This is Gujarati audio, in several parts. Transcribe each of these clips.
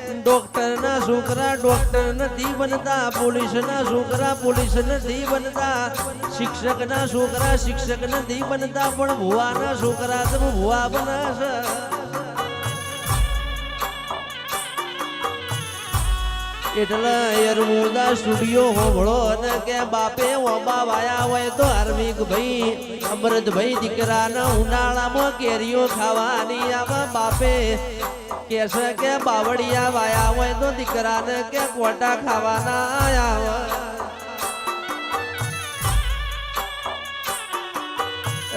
ડોક્ટર ના છોકરા ડોક્ટર નથી બનતા, પોલીસ ના છોકરા પોલીસ નથી બનતા, શિક્ષક ના છોકરા શિક્ષક નથી બનતા, પણ ભુવા ના છોકરા તો ભુવા બનાશે. એટલે યરમુદા સ્ટુડિયો હોભળો અને કે બાપે ઓબા વાયા હોય તો હાર્મિક ભાઈ અમૃતભાઈ દીકરાના ઉનાળામાં કેરીઓ ખાવાની આમાં બાપે કેસે કે બાવળિયા વાયા હોય તો દીકરાને કે કોટા ખાવાના આયા.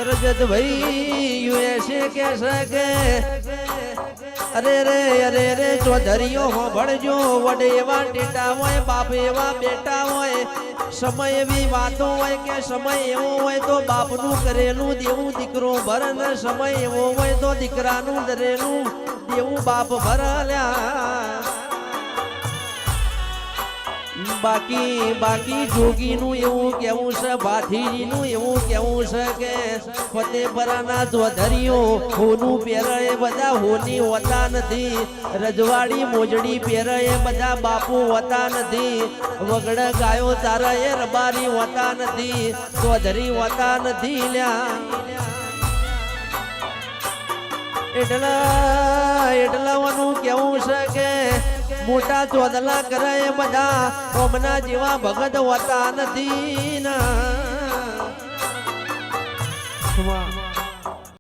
રજતભાઈ યુએસએ કેસે કે અરે રે ચૌધરીઓ ભણજો વડે એવા ટેટા હોય બાપ એવા બેટા હોય, સમય એવી વાતો હોય કે સમય એવો હોય તો બાપનું કરેલું દેવું દીકરો ભર ને સમય એવો હોય તો દીકરાનું દરેલું દેવું બાપ ભરલ્યા. બાકી જોગીનું એવું કેવું છે, ભાથીજીનું એવું કેવું છે કે ફતેપરાના ચૌધરીઓ હોનું પહેરે એ બધા હોની હોતા નથી, રજવાડી મોજડી પહેરે એ બધા બાપુ હોતા નથી, વગડ ગાયો તારા એ રબારી હોતા નથી, ચૌધરી હોતા નથી લ્યા. એટલાનું કેવું છે કે મોટા ચોદલા કરે એ બધા ઓમના જેવા ભગત હોતા નથી ના.